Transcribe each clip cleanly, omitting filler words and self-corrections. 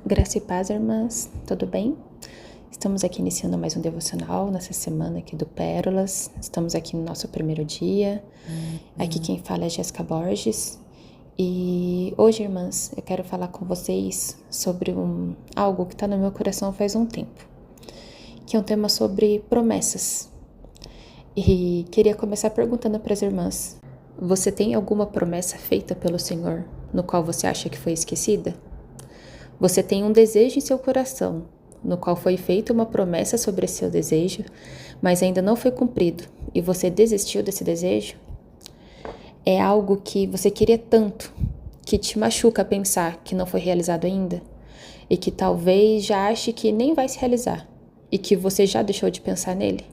Graça e paz, irmãs, tudo bem? Estamos aqui iniciando mais um devocional nessa semana aqui do Pérolas. Estamos aqui no nosso primeiro dia. Aqui quem fala é Jéssica Borges. E hoje, irmãs, eu quero falar com vocês sobre algo que está no meu coração faz um tempo, que é um tema sobre promessas. E queria começar perguntando para as irmãs: você tem alguma promessa feita pelo Senhor no qual você acha que foi esquecida? Você tem um desejo em seu coração, no qual foi feita uma promessa sobre esse seu desejo, mas ainda não foi cumprido, e você desistiu desse desejo? É algo que você queria tanto, que te machuca pensar que não foi realizado ainda, e que talvez já ache que nem vai se realizar, e que você já deixou de pensar nele?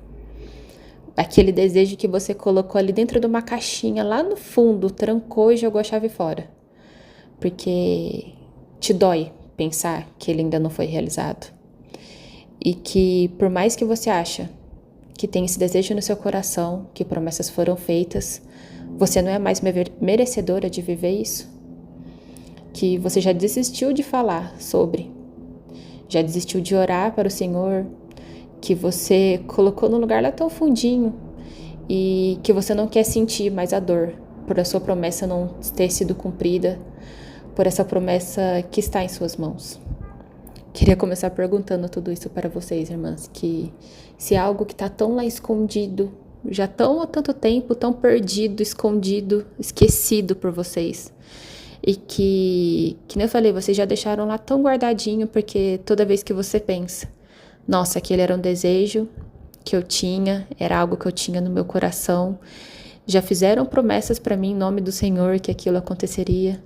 Aquele desejo que você colocou ali dentro de uma caixinha, lá no fundo, trancou e jogou a chave fora, porque te dói pensar que ele ainda não foi realizado. E que por mais que você acha que tem esse desejo no seu coração, que promessas foram feitas, você não é mais merecedora de viver isso? Que você já desistiu de falar sobre, já desistiu de orar para o Senhor, que você colocou no lugar lá tão fundinho e que você não quer sentir mais a dor por a sua promessa não ter sido cumprida, por essa promessa que está em suas mãos. Queria começar perguntando tudo isso para vocês, irmãs, que se é algo que está tão lá escondido, já tão há tanto tempo, tão perdido, escondido, esquecido por vocês, e que nem eu falei, vocês já deixaram lá tão guardadinho, porque toda vez que você pensa, nossa, aquele era um desejo que eu tinha, era algo que eu tinha no meu coração, já fizeram promessas para mim em nome do Senhor que aquilo aconteceria,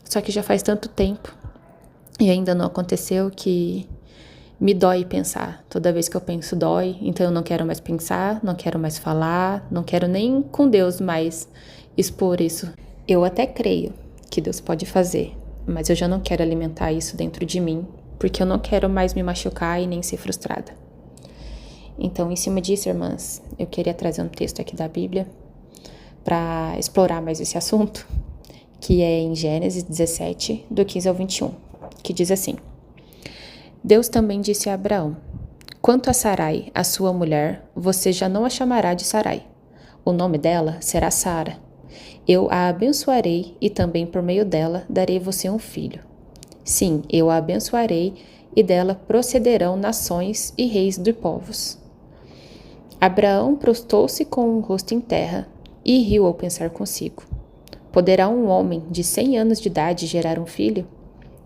só que já faz tanto tempo e ainda não aconteceu, que me dói pensar. Toda vez que eu penso, dói. Então eu não quero mais pensar, não quero mais falar, não quero nem com Deus mais expor isso. Eu até creio que Deus pode fazer, mas eu já não quero alimentar isso dentro de mim, porque eu não quero mais me machucar e nem ser frustrada. Então, em cima disso, irmãs, eu queria trazer um texto aqui da Bíblia para explorar mais esse assunto, que é em Gênesis 17, do 15 ao 21, que diz assim: Deus também disse a Abraão: quanto a Sarai, a sua mulher, você já não a chamará de Sarai. O nome dela será Sara. Eu a abençoarei e também por meio dela darei você um filho. Sim, eu a abençoarei e dela procederão nações e reis de povos. Abraão prostou-se com o rosto em terra e riu ao pensar consigo: poderá um homem de 100 anos de idade gerar um filho?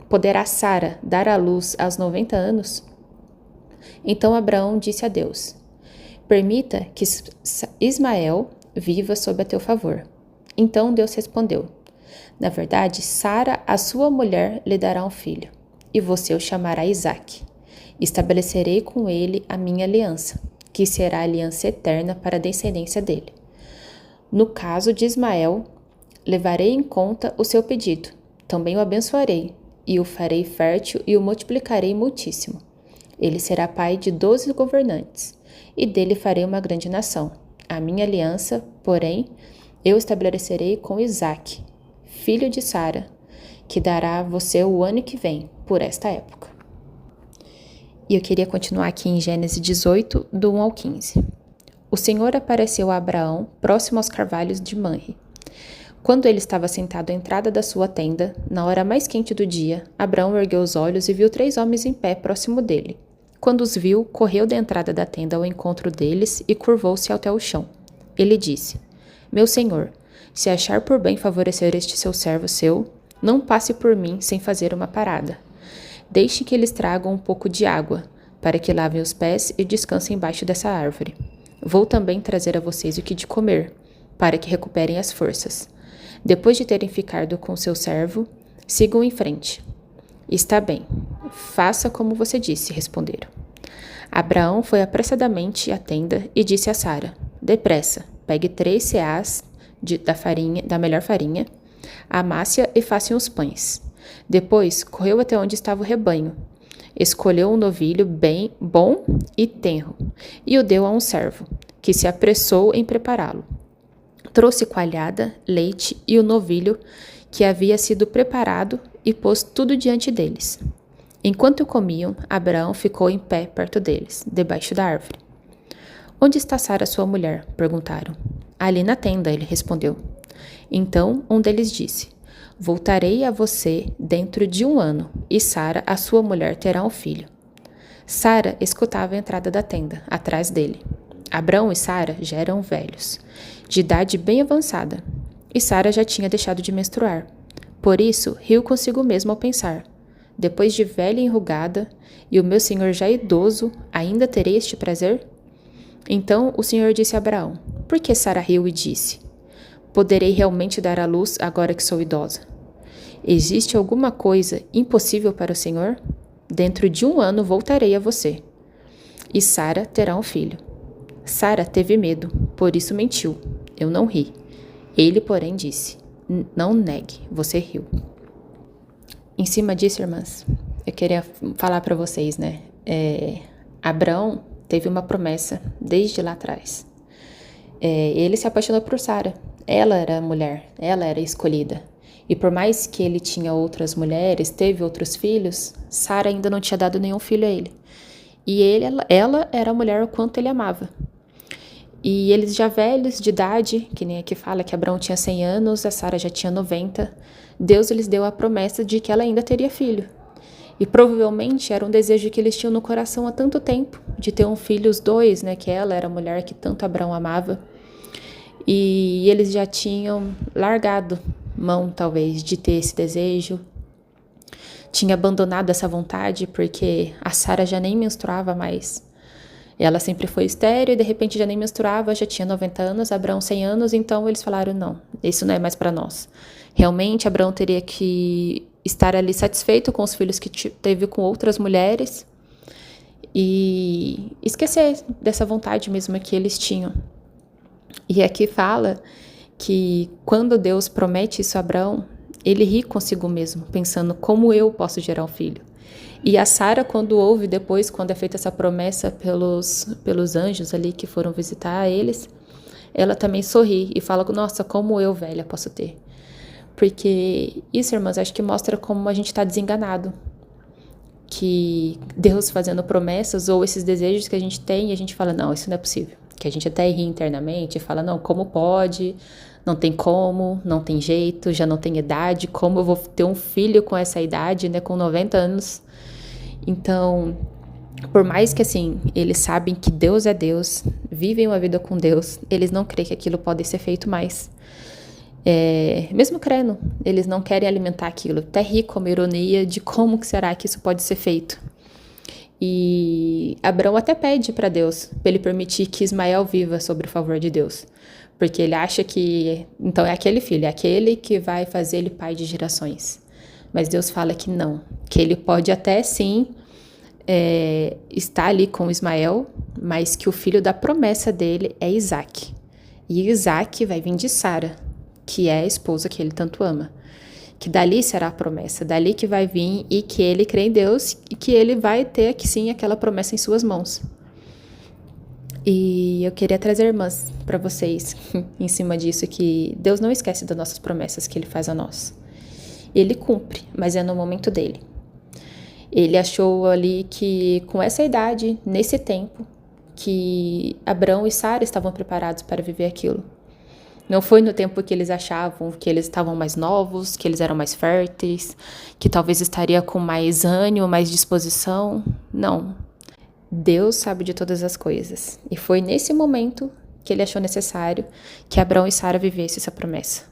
Poderá Sara dar à luz aos 90 anos? Então Abraão disse a Deus: permita que Ismael viva sob a teu favor. Então Deus respondeu: na verdade, Sara, a sua mulher, lhe dará um filho, e você o chamará Isaque. Estabelecerei com ele a minha aliança, que será a aliança eterna para a descendência dele. No caso de Ismael, levarei em conta o seu pedido, também o abençoarei, e o farei fértil e o multiplicarei muitíssimo. Ele será pai de 12 governantes, e dele farei uma grande nação. A minha aliança, porém, eu estabelecerei com Isaque, filho de Sara, que dará a você o ano que vem, por esta época. E eu queria continuar aqui em Gênesis 18, do 1 ao 15. O Senhor apareceu a Abraão, próximo aos carvalhos de Manre. Quando ele estava sentado à entrada da sua tenda, na hora mais quente do dia, Abraão ergueu os olhos e viu 3 homens em pé próximo dele. Quando os viu, correu da entrada da tenda ao encontro deles e curvou-se até o chão. Ele disse: meu senhor, se achar por bem favorecer este seu servo seu, não passe por mim sem fazer uma parada. Deixe que eles tragam um pouco de água, para que lavem os pés e descansem embaixo dessa árvore. Vou também trazer a vocês o que de comer, para que recuperem as forças. Depois de terem ficado com seu servo, sigam em frente. Está bem, faça como você disse, responderam. Abraão foi apressadamente à tenda e disse a Sara: depressa, pegue 3 ceás da melhor farinha, amasse-a e faça uns pães. Depois, correu até onde estava o rebanho, escolheu um novilho bom e tenro, e o deu a um servo, que se apressou em prepará-lo. Trouxe coalhada, leite e o novilho que havia sido preparado e pôs tudo diante deles. Enquanto comiam, Abraão ficou em pé perto deles, debaixo da árvore. Onde está Sara, sua mulher? Perguntaram. Ali na tenda, ele respondeu. Então um deles disse, voltarei a você dentro de 1 ano, e Sara, a sua mulher, terá um filho. Sara escutava a entrada da tenda, atrás dele. Abraão e Sara já eram velhos, de idade bem avançada, e Sara já tinha deixado de menstruar. Por isso, riu consigo mesmo ao pensar, depois de velha e enrugada, e o meu senhor já idoso, ainda terei este prazer? Então o Senhor disse a Abraão, por que Sara riu e disse, poderei realmente dar à luz agora que sou idosa? Existe alguma coisa impossível para o Senhor? Dentro de 1 ano voltarei a você, e Sara terá um filho. Sara teve medo, por isso mentiu. Eu não ri. Ele, porém, disse, não negue, você riu. Em cima disso, irmãs, eu queria falar para vocês, né? Abraão teve uma promessa desde lá atrás. Ele se apaixonou por Sara. Ela era a mulher, ela era a escolhida. E por mais que ele tinha outras mulheres, teve outros filhos, Sara ainda não tinha dado nenhum filho a ele. E ela era a mulher o quanto ele amava. E eles já velhos de idade, que nem aqui fala que Abraão tinha 100 anos, a Sara já tinha 90, Deus lhes deu a promessa de que ela ainda teria filho. E provavelmente era um desejo que eles tinham no coração há tanto tempo, de ter um filho, os dois, né? Que ela era a mulher que tanto Abraão amava. E eles já tinham largado mão, talvez, de ter esse desejo. Tinha abandonado essa vontade, porque a Sara já nem menstruava mais. Ela sempre foi estéril e de repente já nem menstruava, já tinha 90 anos, Abraão 100 anos, então eles falaram, não, isso não é mais para nós. Realmente, Abraão teria que estar ali satisfeito com os filhos que teve com outras mulheres e esquecer dessa vontade mesmo que eles tinham. E aqui fala que quando Deus promete isso a Abraão, ele ri consigo mesmo, pensando como eu posso gerar um filho. E a Sara, quando ouve depois, quando é feita essa promessa pelos anjos ali que foram visitar eles, ela também sorri e fala, nossa, como eu, velha, posso ter. Porque isso, irmãs, acho que mostra como a gente está desenganado. Que Deus fazendo promessas ou esses desejos que a gente tem e a gente fala, não, isso não é possível. Que a gente até ri internamente e fala, não, como pode? Não tem como, não tem jeito, já não tem idade, como eu vou ter um filho com essa idade, né, com 90 anos? Então, por mais que assim, eles sabem que Deus é Deus, vivem uma vida com Deus, eles não creem que aquilo pode ser feito mais. Mesmo crendo, eles não querem alimentar aquilo. Até ri como ironia de como que será que isso pode ser feito. E Abraão até pede para Deus, para ele permitir que Ismael viva sobre o favor de Deus. Porque ele acha que, então é aquele filho, é aquele que vai fazer ele pai de gerações. Mas Deus fala que não, que ele pode até sim estar ali com Ismael, mas que o filho da promessa dele é Isaac. E Isaac vai vir de Sara, que é a esposa que ele tanto ama. Que dali será a promessa, dali que vai vir e que ele crê em Deus e que ele vai ter aqui sim aquela promessa em suas mãos. E eu queria trazer, irmãs, para vocês, em cima disso, que Deus não esquece das nossas promessas que ele faz a nós. Ele cumpre, mas é no momento dele. Ele achou ali que com essa idade, nesse tempo, que Abraão e Sara estavam preparados para viver aquilo. Não foi no tempo que eles achavam que eles estavam mais novos, que eles eram mais férteis, que talvez estaria com mais ânimo, mais disposição. Não. Deus sabe de todas as coisas. E foi nesse momento que ele achou necessário que Abraão e Sara vivessem essa promessa.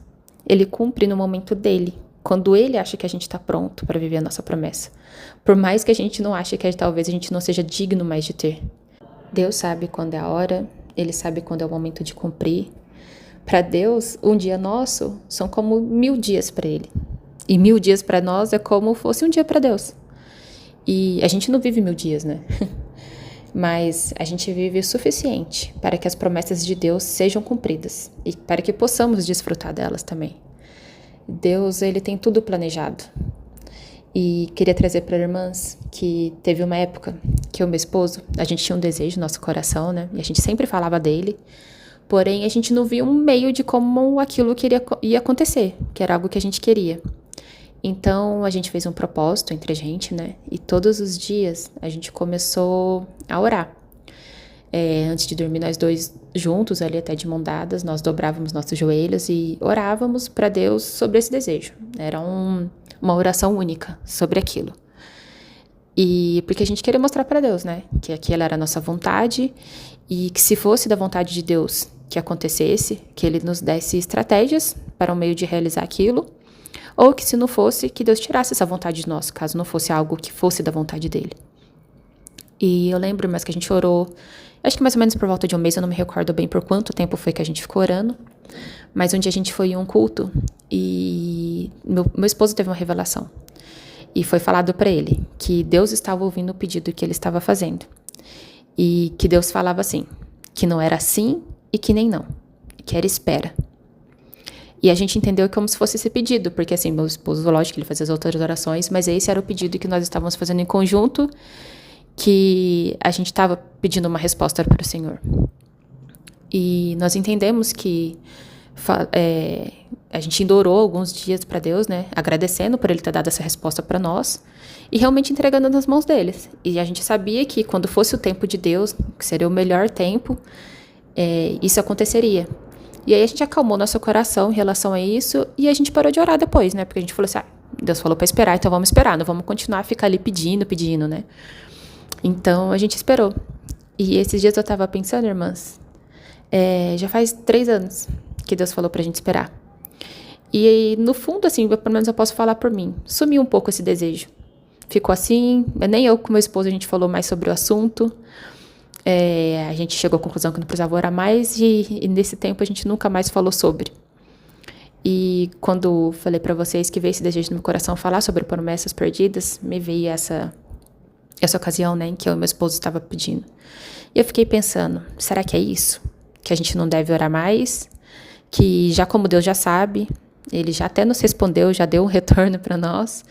Ele cumpre no momento dele, quando ele acha que a gente está pronto para viver a nossa promessa. Por mais que a gente não ache que talvez a gente não seja digno mais de ter. Deus sabe quando é a hora, ele sabe quando é o momento de cumprir. Para Deus, um dia nosso são como 1000 dias para ele. E 1000 dias para nós é como fosse um dia para Deus. E a gente não vive 1000 dias, né? Mas a gente vive o suficiente para que as promessas de Deus sejam cumpridas e para que possamos desfrutar delas também. Deus, ele tem tudo planejado. E queria trazer para irmãs que teve uma época que o meu esposo, a gente tinha um desejo no nosso coração, né? E a gente sempre falava dele, porém a gente não via um meio de como aquilo ia acontecer, que era algo que a gente queria. Então, a gente fez um propósito entre a gente, né? E todos os dias a gente começou a orar. Antes de dormir, nós dois juntos, ali até de mão dadas, nós dobrávamos nossos joelhos e orávamos para Deus sobre esse desejo. Era uma oração única sobre aquilo. E porque a gente queria mostrar para Deus, né? Que aquela era a nossa vontade e que se fosse da vontade de Deus que acontecesse, que Ele nos desse estratégias para o meio de realizar aquilo, ou que se não fosse, que Deus tirasse essa vontade de nós, caso não fosse algo que fosse da vontade dEle. E eu lembro, mas que a gente orou, acho que mais ou menos por volta de um mês, eu não me recordo bem por quanto tempo foi que a gente ficou orando, mas um dia a gente foi em um culto e meu esposo teve uma revelação. E foi falado para ele que Deus estava ouvindo o pedido que ele estava fazendo. E que Deus falava assim, que não era sim e que nem não, que era espera. E a gente entendeu como se fosse esse pedido, porque assim, meu esposo, lógico que ele fazia as outras orações, mas esse era o pedido que nós estávamos fazendo em conjunto, que a gente estava pedindo uma resposta para o Senhor. E nós entendemos que a gente ainda orou alguns dias para Deus, né, agradecendo por Ele ter dado essa resposta para nós e realmente entregando nas mãos deles. E a gente sabia que quando fosse o tempo de Deus, que seria o melhor tempo, isso aconteceria. E aí a gente acalmou nosso coração em relação a isso e a gente parou de orar depois, né, porque a gente falou assim, Deus falou para esperar, então vamos esperar, não vamos continuar a ficar ali pedindo, né. Então a gente esperou. E esses dias eu tava pensando, irmãs, já faz 3 anos que Deus falou pra gente esperar. E no fundo, assim, pelo menos eu posso falar por mim, sumiu um pouco esse desejo. Ficou assim, nem eu com meu esposo a gente falou mais sobre o assunto. A gente chegou à conclusão que não precisava orar mais e nesse tempo a gente nunca mais falou sobre. E quando falei pra vocês que veio esse desejo no meu coração falar sobre promessas perdidas, me veio essa ocasião, né, em que eu e meu esposo estava pedindo. E eu fiquei pensando, será que é isso? Que a gente não deve orar mais? Que já como Deus já sabe, Ele já até nos respondeu, já deu um retorno para nós,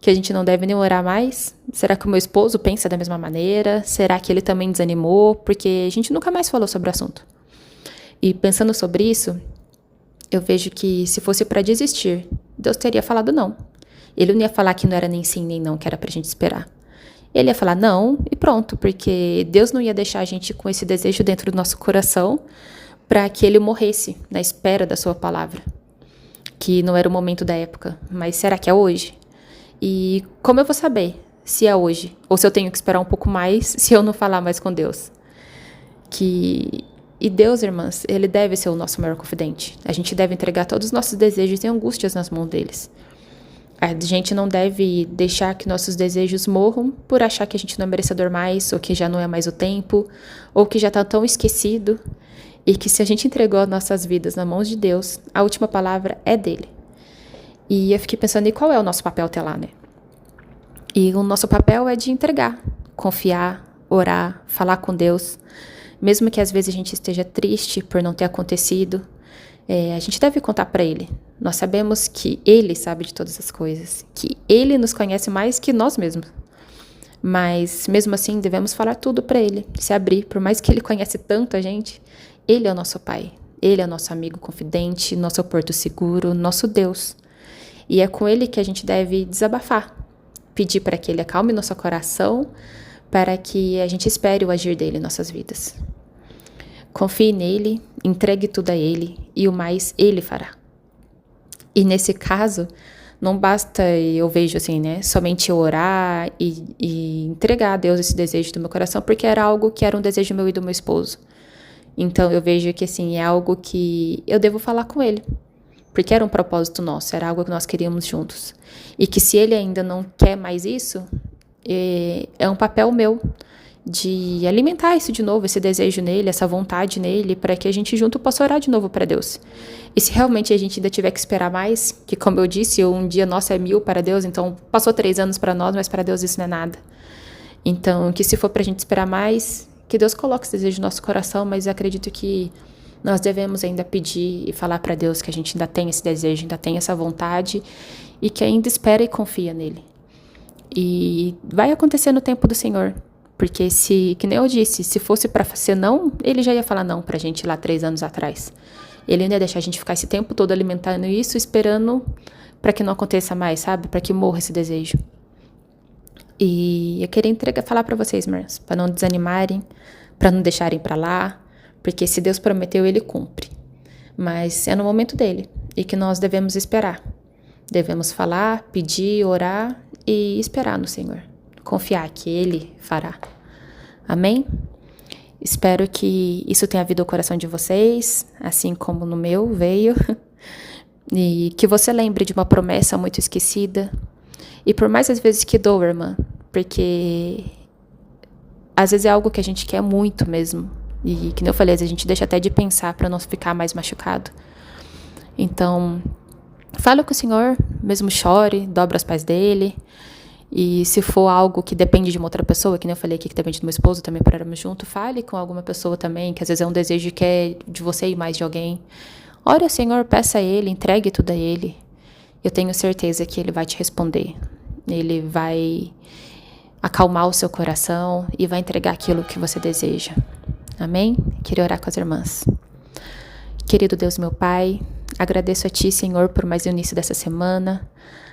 que a gente não deve nem orar mais? Será que o meu esposo pensa da mesma maneira? Será que ele também desanimou? Porque a gente nunca mais falou sobre o assunto. E pensando sobre isso, eu vejo que se fosse para desistir, Deus teria falado não. Ele não ia falar que não era nem sim nem não, que era pra gente esperar. Ele ia falar não e pronto, porque Deus não ia deixar a gente com esse desejo dentro do nosso coração para que ele morresse na espera da sua palavra. Que não era o momento da época, mas será que é hoje? E como eu vou saber se é hoje? Ou se eu tenho que esperar um pouco mais se eu não falar mais com Deus? E Deus, irmãs, Ele deve ser o nosso maior confidente. A gente deve entregar todos os nossos desejos e angústias nas mãos deles. A gente não deve deixar que nossos desejos morram por achar que a gente não é merecedor mais, ou que já não é mais o tempo, ou que já está tão esquecido. E que se a gente entregou as nossas vidas nas mãos de Deus, a última palavra é dele. E eu fiquei pensando, e qual é o nosso papel até lá, né? E o nosso papel é de entregar, confiar, orar, falar com Deus. Mesmo que às vezes a gente esteja triste por não ter acontecido, a gente deve contar para Ele. Nós sabemos que Ele sabe de todas as coisas, que Ele nos conhece mais que nós mesmos. Mas mesmo assim devemos falar tudo para Ele, se abrir, por mais que Ele conhece tanto a gente. Ele é o nosso Pai, Ele é o nosso amigo confidente, nosso porto seguro, nosso Deus. E é com Ele que a gente deve desabafar, pedir para que Ele acalme nosso coração, para que a gente espere o agir dEle em nossas vidas. Confie nele, entregue tudo a Ele e o mais Ele fará. E nesse caso, não basta, eu vejo assim, né, somente orar e entregar a Deus esse desejo do meu coração, porque era algo que era um desejo meu e do meu esposo. Então eu vejo que assim, é algo que eu devo falar com ele, porque era um propósito nosso, era algo que nós queríamos juntos. E que se ele ainda não quer mais isso, é um papel meu de alimentar isso de novo, esse desejo nele, essa vontade nele, para que a gente junto possa orar de novo para Deus. E se realmente a gente ainda tiver que esperar mais, que como eu disse, um dia nosso é 1000 para Deus, então passou 3 anos para nós, mas para Deus isso não é nada. Então, que se for para a gente esperar mais, que Deus coloque esse desejo no nosso coração, mas eu acredito que nós devemos ainda pedir e falar para Deus que a gente ainda tem esse desejo, ainda tem essa vontade e que ainda espera e confia nele. E vai acontecer no tempo do Senhor, porque que nem eu disse, se fosse para ser não, ele já ia falar não pra gente lá 3 anos atrás. Ele não ia deixar a gente ficar esse tempo todo alimentando isso, esperando para que não aconteça mais, sabe? Para que morra esse desejo. E eu queria falar para vocês, irmãs, para não desanimarem, para não deixarem para lá, porque se Deus prometeu, Ele cumpre. Mas é no momento dele e que nós devemos esperar. Devemos falar, pedir, orar e esperar no Senhor. Confiar que Ele fará. Amém? Espero que isso tenha vindo ao coração de vocês, assim como no meu veio. E que você lembre de uma promessa muito esquecida. E por mais às vezes que doa, irmã, porque às vezes é algo que a gente quer muito mesmo. E que nem eu falei, às vezes a gente deixa até de pensar para não ficar mais machucado. Então, fala com o Senhor, mesmo chore, dobra os pés dele. E se for algo que depende de uma outra pessoa, que nem eu falei aqui que depende do meu esposo, também para orarmos junto, fale com alguma pessoa também, que às vezes é um desejo que é de você e mais de alguém. Ore ao Senhor, peça a Ele, entregue tudo a Ele. Eu tenho certeza que Ele vai te responder. Ele vai acalmar o seu coração e vai entregar aquilo que você deseja. Amém? Queria orar com as irmãs. Querido Deus, meu Pai, agradeço a Ti, Senhor, por mais o início dessa semana.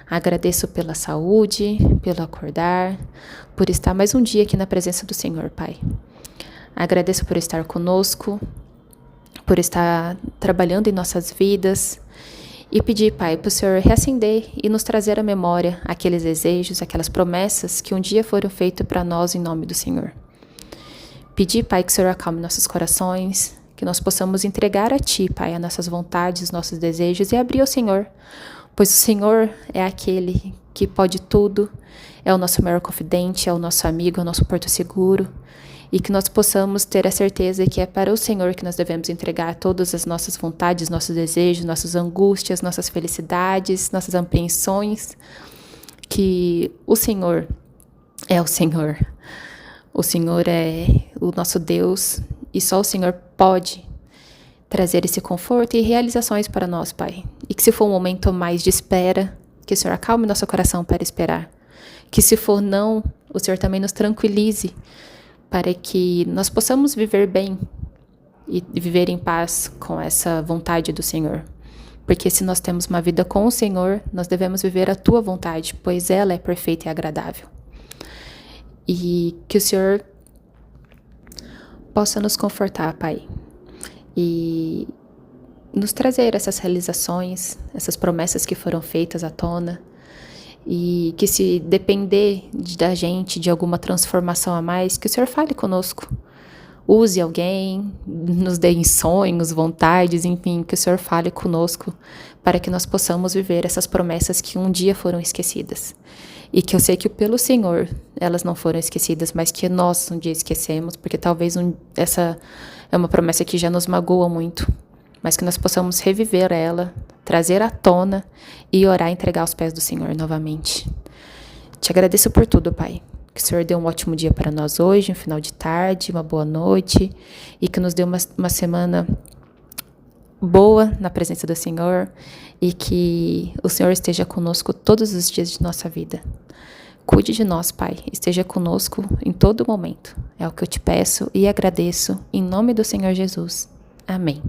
Agradeço pela saúde, pelo acordar, por estar mais um dia aqui na presença do Senhor, Pai. Agradeço por estar conosco, por estar trabalhando em nossas vidas e pedir, Pai, para o Senhor reacender e nos trazer à memória aqueles desejos, aquelas promessas que um dia foram feitas para nós em nome do Senhor. Pedir, Pai, que o Senhor acalme nossos corações, que nós possamos entregar a Ti, Pai, as nossas vontades, os nossos desejos e abrir ao Senhor, pois o Senhor é aquele que pode tudo, é o nosso maior confidente, é o nosso amigo, é o nosso porto seguro, e que nós possamos ter a certeza que é para o Senhor que nós devemos entregar todas as nossas vontades, nossos desejos, nossas angústias, nossas felicidades, nossas apreensões, que o Senhor é o Senhor. O Senhor é o nosso Deus e só o Senhor pode trazer esse conforto e realizações para nós, Pai. E que se for um momento mais de espera, que o Senhor acalme nosso coração para esperar. Que se for não, o Senhor também nos tranquilize para que nós possamos viver bem e viver em paz com essa vontade do Senhor. Porque se nós temos uma vida com o Senhor, nós devemos viver a Tua vontade, pois ela é perfeita e agradável. E que o Senhor possa nos confortar, Pai, e nos trazer essas realizações, essas promessas que foram feitas à tona, e que se depender da gente, de alguma transformação a mais, que o Senhor fale conosco. Use alguém, nos dê sonhos, vontades, enfim, que o Senhor fale conosco para que nós possamos viver essas promessas que um dia foram esquecidas. E que eu sei que pelo Senhor elas não foram esquecidas, mas que nós um dia esquecemos, porque talvez essa é uma promessa que já nos magoa muito, mas que nós possamos reviver ela, trazer à tona e orar e entregar aos pés do Senhor novamente. Te agradeço por tudo, Pai. Que o Senhor dê um ótimo dia para nós hoje, um final de tarde, uma boa noite, e que nos dê uma semana boa na presença do Senhor e que o Senhor esteja conosco todos os dias de nossa vida. Cuide de nós, Pai, esteja conosco em todo momento. É o que eu te peço e agradeço em nome do Senhor Jesus. Amém.